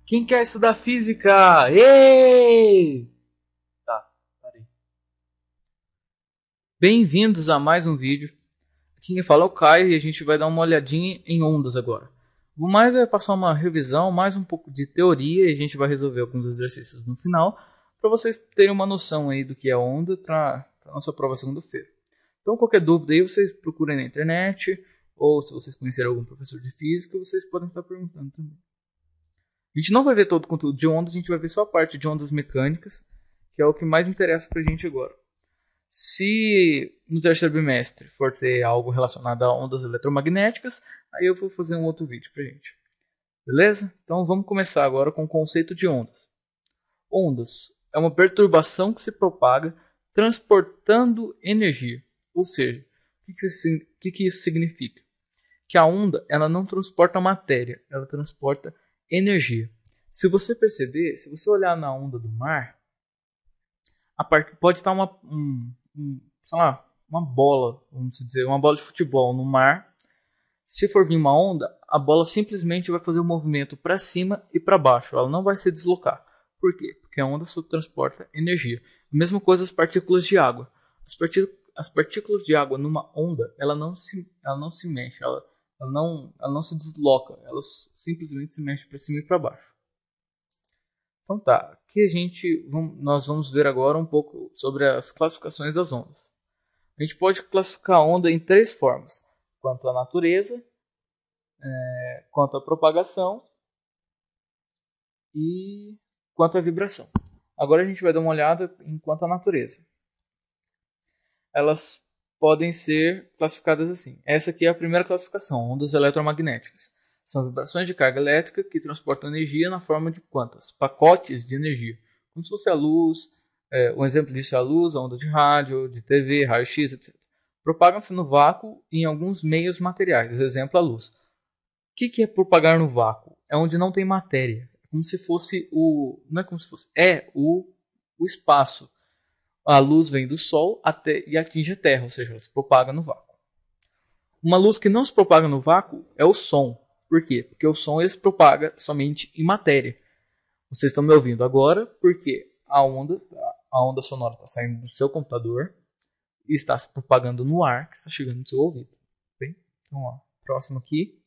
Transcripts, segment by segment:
Quem quer estudar física? Ei! Tá, parei. Bem-vindos a mais um vídeo. Aqui quem fala é o Caio e a gente vai dar uma olhadinha em ondas agora. O mais é passar uma revisão, mais um pouco de teoria e a gente vai resolver alguns exercícios no final para vocês terem uma noção aí do que é onda para a nossa prova segunda-feira. Então qualquer dúvida aí vocês procurem na internet ou se vocês conhecerem algum professor de física, vocês podem estar perguntando também. A gente não vai ver todo o conteúdo de ondas, a gente vai ver só a parte de ondas mecânicas, que é o que mais interessa pra gente agora. Se no terceiro bimestre for ter algo relacionado a ondas eletromagnéticas, aí eu vou fazer um outro vídeo pra gente. Beleza? Então vamos começar agora com o conceito de ondas. Ondas é uma perturbação que se propaga transportando energia. Ou seja, o que isso significa? Que a onda ela não transporta matéria, ela transporta energia. Se você perceber, se você olhar na onda do mar, pode estar sei lá, uma bola, vamos dizer, uma bola de futebol no mar. Se for vir uma onda, a bola simplesmente vai fazer o movimento para cima e para baixo. Ela não vai se deslocar. Por quê? Porque a onda só transporta energia. A mesma coisa as partículas de água. As partículas de água numa onda, ela não se mexe, ela não se desloca, ela simplesmente se mexe para cima e para baixo. Então tá, aqui nós vamos ver agora um pouco sobre as classificações das ondas. A gente pode classificar a onda em três formas: quanto à natureza, quanto à propagação e quanto à vibração. Agora a gente vai dar uma olhada em quanto à natureza. Elas podem ser classificadas assim. Essa aqui é a primeira classificação, ondas eletromagnéticas. São vibrações de carga elétrica que transportam energia na forma de quantas? Pacotes de energia. Como se fosse a luz, um exemplo disso é a luz, a onda de rádio, de TV, raio-x, etc. Propagam-se no vácuo e em alguns meios materiais, exemplo a luz. O que é propagar no vácuo? É onde não tem matéria. É como se fosse não é como se fosse, é o espaço. A luz vem do Sol e atinge a Terra, ou seja, ela se propaga no vácuo. Uma luz que não se propaga no vácuo é o som. Por quê? Porque o som ele se propaga somente em matéria. Vocês estão me ouvindo agora porque a onda sonora está saindo do seu computador e está se propagando no ar que está chegando no seu ouvido. Bem? Então, próximo aqui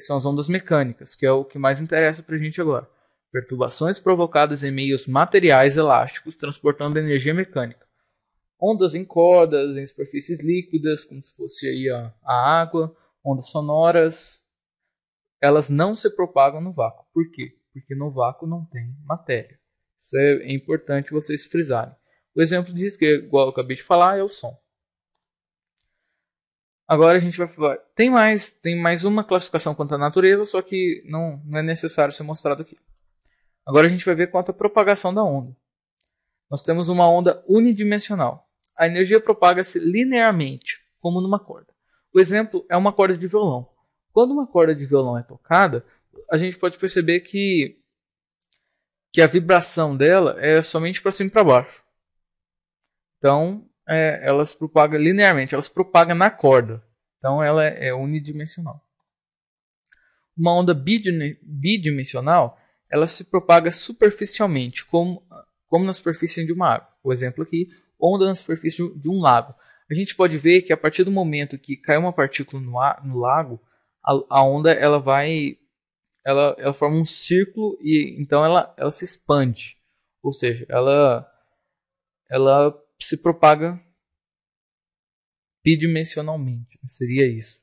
são as ondas mecânicas, que é o que mais interessa para a gente agora. Perturbações provocadas em meios materiais elásticos transportando energia mecânica. Ondas em cordas, em superfícies líquidas, como se fosse aí a água, ondas sonoras, elas não se propagam no vácuo. Por quê? Porque no vácuo não tem matéria. Isso é importante vocês frisarem. O exemplo disso, que igual eu acabei de falar, é o som. Agora a gente vai falar. Tem mais uma classificação quanto à natureza, só que não é necessário ser mostrado aqui. Agora a gente vai ver quanto à propagação da onda. Nós temos uma onda unidimensional. A energia propaga-se linearmente, como numa corda. O exemplo é uma corda de violão. Quando uma corda de violão é tocada, a gente pode perceber que a vibração dela é somente para cima e para baixo. Então, ela se propaga linearmente, ela se propaga na corda. Então, ela é unidimensional. Uma onda bidimensional, ela se propaga superficialmente, como na superfície de uma água. O exemplo aqui, onda na superfície de um lago. A gente pode ver que a partir do momento que cai uma partícula no lago, a onda ela forma um círculo e então ela se expande. Ou seja, ela se propaga bidimensionalmente. Seria isso.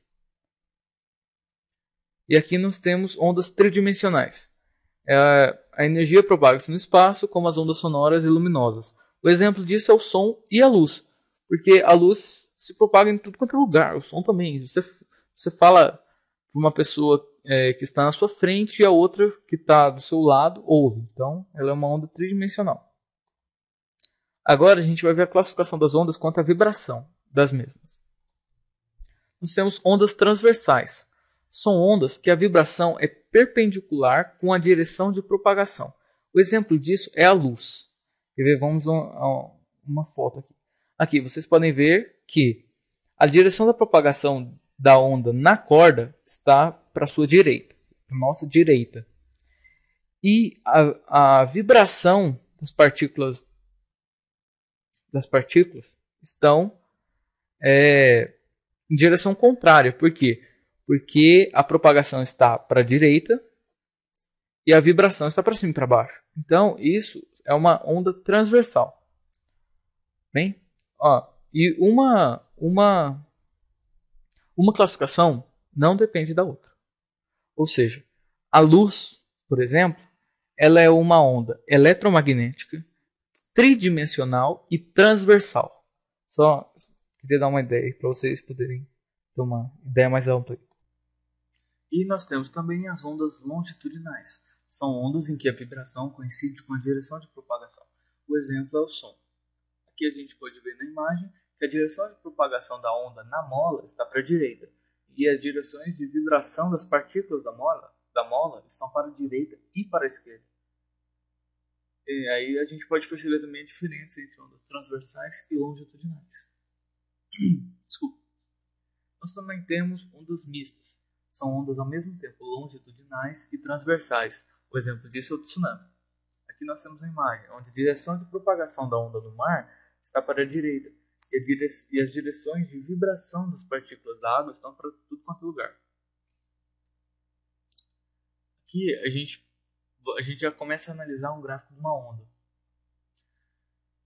E aqui nós temos ondas tridimensionais. A energia propaga-se no espaço, como as ondas sonoras e luminosas. O exemplo disso é o som e a luz, porque a luz se propaga em tudo quanto é lugar, o som também. Você fala para uma pessoa que está na sua frente e a outra que está do seu lado ouve. Então, ela é uma onda tridimensional. Agora a gente vai ver a classificação das ondas quanto à vibração das mesmas. Nós temos ondas transversais. São ondas que a vibração é perpendicular com a direção de propagação. O exemplo disso é a luz. Vamos a uma foto aqui. Aqui vocês podem ver que a direção da propagação da onda na corda está para a sua direita, para a nossa direita. E a vibração das partículas estão em direção contrária. Por quê? Porque a propagação está para a direita e a vibração está para cima e para baixo. Então, isso é uma onda transversal. Bem, e uma classificação não depende da outra. Ou seja, a luz, por exemplo, ela é uma onda eletromagnética, tridimensional e transversal. Só queria dar uma ideia para vocês poderem ter uma ideia mais ampla. E nós temos também as ondas longitudinais. São ondas em que a vibração coincide com a direção de propagação. O exemplo é o som. Aqui a gente pode ver na imagem que a direção de propagação da onda na mola está para a direita e as direções de vibração das partículas da mola estão para a direita e para a esquerda. E aí a gente pode perceber também a diferença entre ondas transversais e longitudinais. Desculpa. Nós também temos ondas mistas. São ondas ao mesmo tempo longitudinais e transversais. O exemplo disso é o tsunami. Aqui nós temos uma imagem onde a direção de propagação da onda no mar está para a direita e as direções de vibração das partículas da água estão para tudo quanto é lugar. Aqui a gente já começa a analisar um gráfico de uma onda.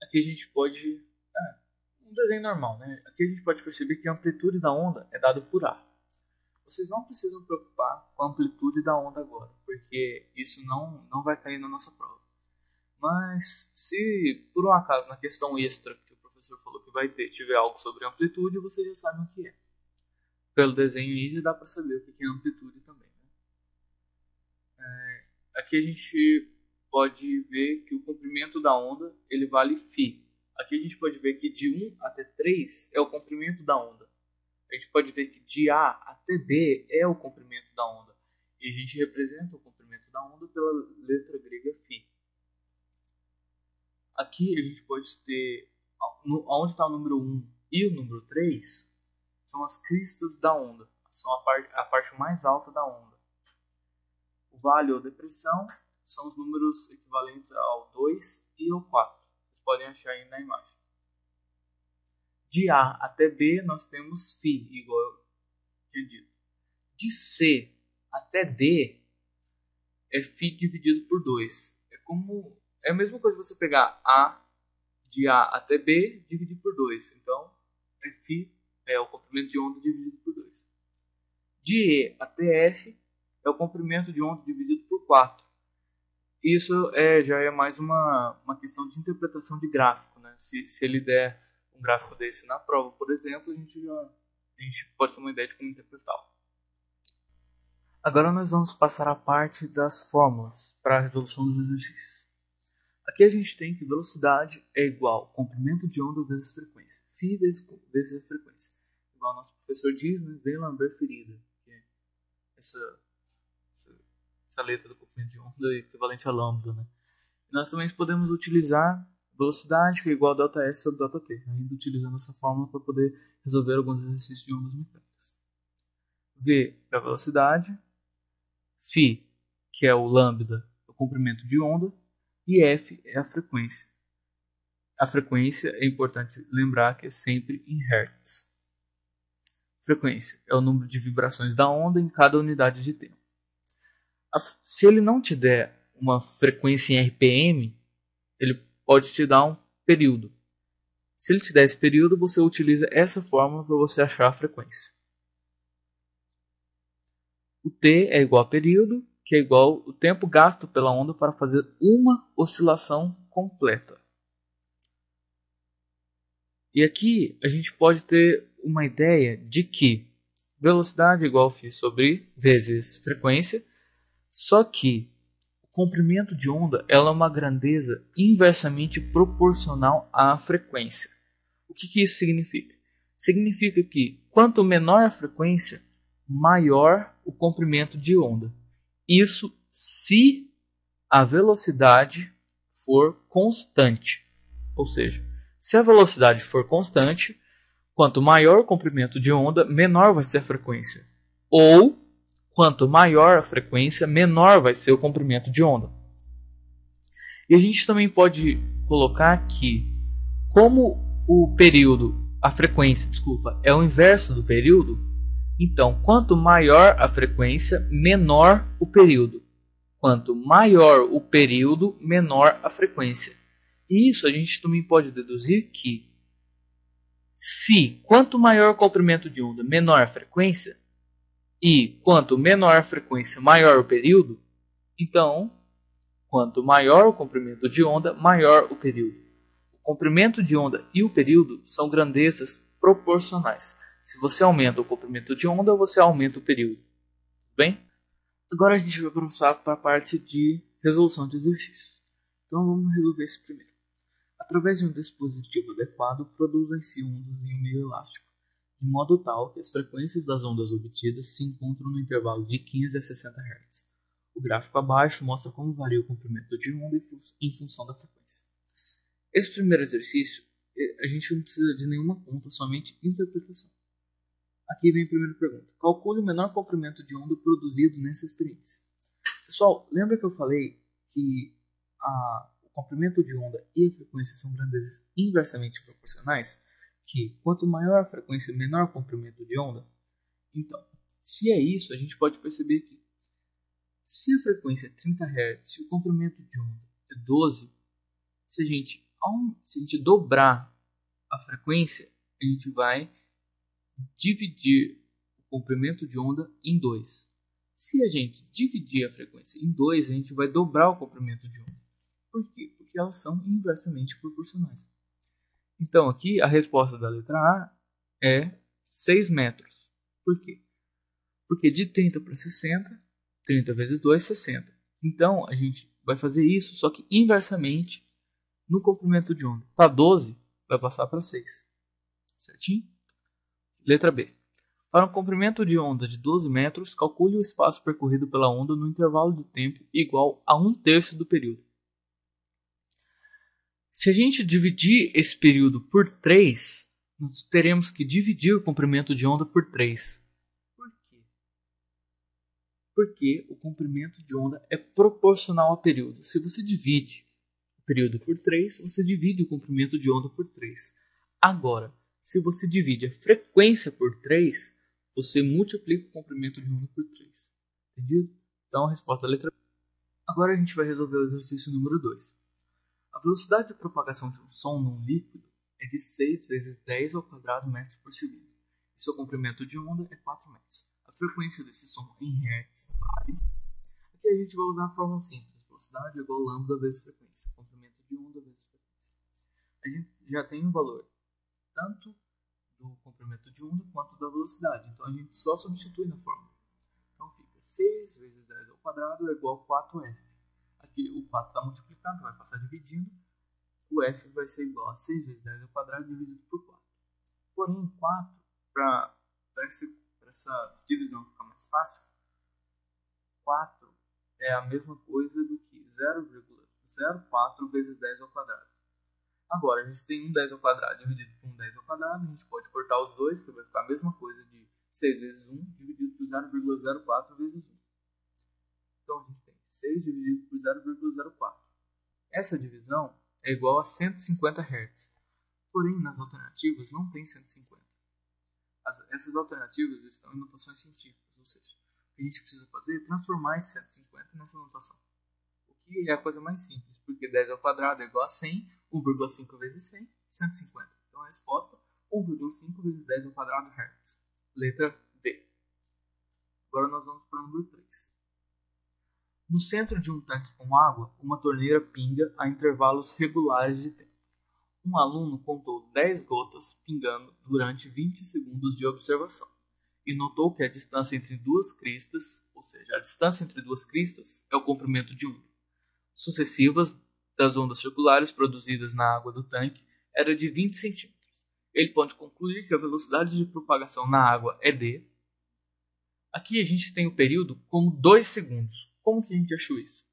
Aqui a gente pode... um desenho normal, né? Aqui a gente pode perceber que a amplitude da onda é dada por A. Vocês não precisam se preocupar com a amplitude da onda agora, porque isso não vai cair na nossa prova. Mas se por um acaso na questão extra que o professor falou que vai ter, tiver algo sobre amplitude, vocês já sabem o que é. Pelo desenho aí já dá para saber o que é amplitude também. Né? Aqui a gente pode ver que o comprimento da onda ele vale φ. Aqui a gente pode ver que de 1 até 3 é o comprimento da onda. A gente pode ver que de A até B é o comprimento da onda. E a gente representa o comprimento da onda pela letra grega φ. Aqui a gente pode ter, onde está o número 1 e o número 3, são as cristas da onda. São a parte mais alta da onda. O vale ou depressão são os números equivalentes ao 2 e ao 4. Vocês podem achar aí na imagem. De A até B nós temos φ, igual eu tinha dito. De C até D é φ dividido por 2. É a mesma coisa você pegar de A até B dividido por 2. Então, φ é o comprimento de onda dividido por 2. De E até F é o comprimento de onda dividido por 4. Isso já é mais uma questão de interpretação de gráfico. Né? Se ele der um gráfico desse na prova, por exemplo, a gente pode ter uma ideia de como interpretá-lo. Agora nós vamos passar a parte das fórmulas para a resolução dos exercícios. Aqui a gente tem que velocidade é igual ao comprimento de onda vezes frequência. Φ vezes a frequência. Igual o nosso professor diz, né? Vem lamber ferida. Que é essa letra do comprimento de onda é equivalente a lambda. Né? E nós também podemos utilizar velocidade que é igual a ΔS sobre ΔT. Ainda utilizando essa fórmula para poder resolver alguns exercícios de ondas mecânicas. V é a velocidade. Φ, que é o lambda, é o comprimento de onda. E F é a frequência. A frequência é importante lembrar que é sempre em Hz. Frequência é o número de vibrações da onda em cada unidade de tempo. Se ele não te der uma frequência em RPM, ele pode te dar um período. Se ele te der esse período, você utiliza essa fórmula para você achar a frequência. O T é igual a período, que é igual o tempo gasto pela onda para fazer uma oscilação completa. E aqui a gente pode ter uma ideia de que velocidade é igual a φ sobre vezes frequência, só que o comprimento de onda ela é uma grandeza inversamente proporcional à frequência. O que isso significa? Significa que quanto menor a frequência, maior o comprimento de onda. Isso se a velocidade for constante. Ou seja, se a velocidade for constante, quanto maior o comprimento de onda, menor vai ser a frequência. Ou, quanto maior a frequência, menor vai ser o comprimento de onda. E a gente também pode colocar que, como o período, a frequência, desculpa, é o inverso do período, então quanto maior a frequência, menor o período. Quanto maior o período, menor a frequência. E isso a gente também pode deduzir que, se quanto maior o comprimento de onda, menor a frequência, e quanto menor a frequência, maior o período, então, quanto maior o comprimento de onda, maior o período. O comprimento de onda e o período são grandezas proporcionais. Se você aumenta o comprimento de onda, você aumenta o período. Tudo bem? Agora a gente vai passar para a parte de resolução de exercícios. Então vamos resolver esse primeiro. Através de um dispositivo adequado, produzem-se ondas em um meio elástico, de modo tal que as frequências das ondas obtidas se encontram no intervalo de 15 a 60 Hz. O gráfico abaixo mostra como varia o comprimento de onda em função da frequência. Esse primeiro exercício, a gente não precisa de nenhuma conta, somente interpretação. Aqui vem a primeira pergunta. Calcule o menor comprimento de onda produzido nessa experiência. Pessoal, lembra que eu falei que o comprimento de onda e a frequência são grandezas inversamente proporcionais? Que quanto maior a frequência, menor o comprimento de onda? Então, se é isso, a gente pode perceber que se a frequência é 30 Hz e o comprimento de onda é 12, se a gente dobrar a frequência, a gente vai dividir o comprimento de onda em 2. Se a gente dividir a frequência em 2, a gente vai dobrar o comprimento de onda. Por quê? Porque elas são inversamente proporcionais. Então aqui a resposta da letra A é 6 metros. Por quê? Porque de 30 para 60, 30 vezes 2, 60. Então a gente vai fazer isso, só que inversamente no comprimento de onda. Tá 12, vai passar para 6. Certinho? Letra B. Para um comprimento de onda de 12 metros, calcule o espaço percorrido pela onda no intervalo de tempo igual a 1/3 do período. Se a gente dividir esse período por 3, nós teremos que dividir o comprimento de onda por 3. Por quê? Porque o comprimento de onda é proporcional ao período. Se você divide o período por 3, você divide o comprimento de onda por 3. Agora, se você divide a frequência por 3, você multiplica o comprimento de onda por 3. Entendido? Então a resposta é a letra B. Agora a gente vai resolver o exercício número 2. A velocidade de propagação de um som num líquido é de 6 vezes 10 ao quadrado metros por segundo. E seu comprimento de onda é 4 metros. A frequência desse som em Hz vale. Aqui a gente vai usar a fórmula simples. Velocidade é igual a lambda vezes frequência. Comprimento de onda vezes frequência. A gente já tem um valor tanto do comprimento de onda quanto da velocidade. Então a gente só substitui na fórmula. Então fica 6 vezes 10 ao quadrado é igual a 4f. Aqui o 4 está multiplicando, vai passar dividindo. O f vai ser igual a 6 vezes 10 ao quadrado dividido por 4. Porém, 4, para essa divisão ficar mais fácil, 4 é a mesma coisa do que 0,04 vezes 10 ao quadrado. Agora, a gente tem um 10 ao quadrado dividido por um 10 ao quadrado, a gente pode cortar os dois, que vai ficar a mesma coisa de 6 vezes 1 dividido por 0,04 vezes 1. Então, a gente tem 6 dividido por 0,04. Essa divisão é igual a 150 Hz. Porém, nas alternativas não tem 150. Essas alternativas estão em notações científicas, ou seja, o que a gente precisa fazer é transformar esse 150 nessa notação. O que é a coisa mais simples, porque 10 ao quadrado é igual a 100, 1,5 vezes 100, 150. Então a resposta 1,5 vezes 10 ao quadrado Hz. Letra D. Agora nós vamos para o número 3. No centro de um tanque com água, uma torneira pinga a intervalos regulares de tempo. Um aluno contou 10 gotas pingando durante 20 segundos de observação e notou que a distância entre duas cristas, ou seja, a distância entre duas cristas, é o comprimento de onda sucessivas das ondas circulares produzidas na água do tanque era de 20 cm. Ele pode concluir que a velocidade de propagação na água é d. Aqui a gente tem o período como 2 segundos. Como que a gente achou isso?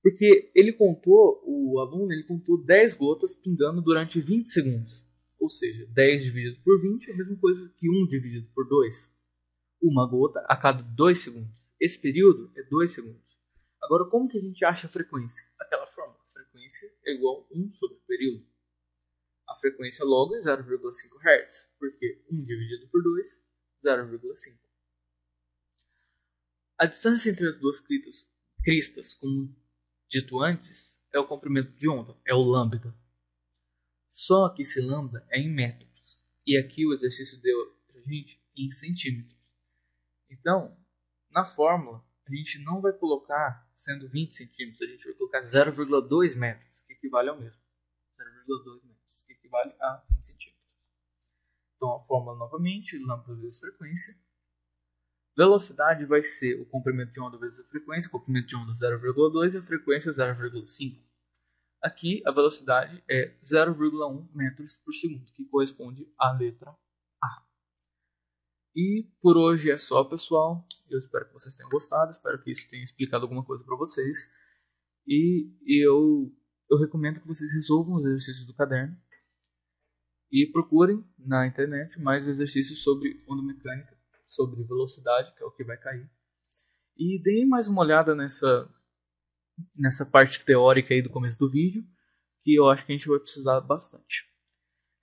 Porque o aluno contou 10 gotas pingando durante 20 segundos. Ou seja, 10 dividido por 20 é a mesma coisa que 1 dividido por 2. Uma gota a cada 2 segundos. Esse período é 2 segundos. Agora, como que a gente acha a frequência? Aquela fórmula. frequência é igual a 1 sobre o período. A frequência logo é 0,5 Hz, porque 1 dividido por 2, 0,5. A distância entre as duas cristas, como dito antes, é o comprimento de onda, é o lambda. Só que esse lambda é em metros, e aqui o exercício deu para a gente em centímetros. Então, na fórmula, a gente não vai colocar sendo 20 centímetros, a gente vai colocar 0,2 metros, que equivale ao mesmo. 0,2 metros, que equivale a 20 centímetros. Então, a fórmula novamente, lambda vezes frequência. Velocidade vai ser o comprimento de onda vezes a frequência, comprimento de onda 0,2 e a frequência 0,5. Aqui, a velocidade é 0,1 metros por segundo, que corresponde à letra A. E por hoje é só, pessoal. Eu espero que vocês tenham gostado, espero que isso tenha explicado alguma coisa para vocês. E eu recomendo que vocês resolvam os exercícios do caderno e procurem na internet mais exercícios sobre onda mecânica, sobre velocidade, que é o que vai cair. E deem mais uma olhada nessa parte teórica aí do começo do vídeo, que eu acho que a gente vai precisar bastante.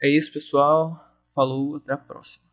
É isso, pessoal. Falou, até a próxima.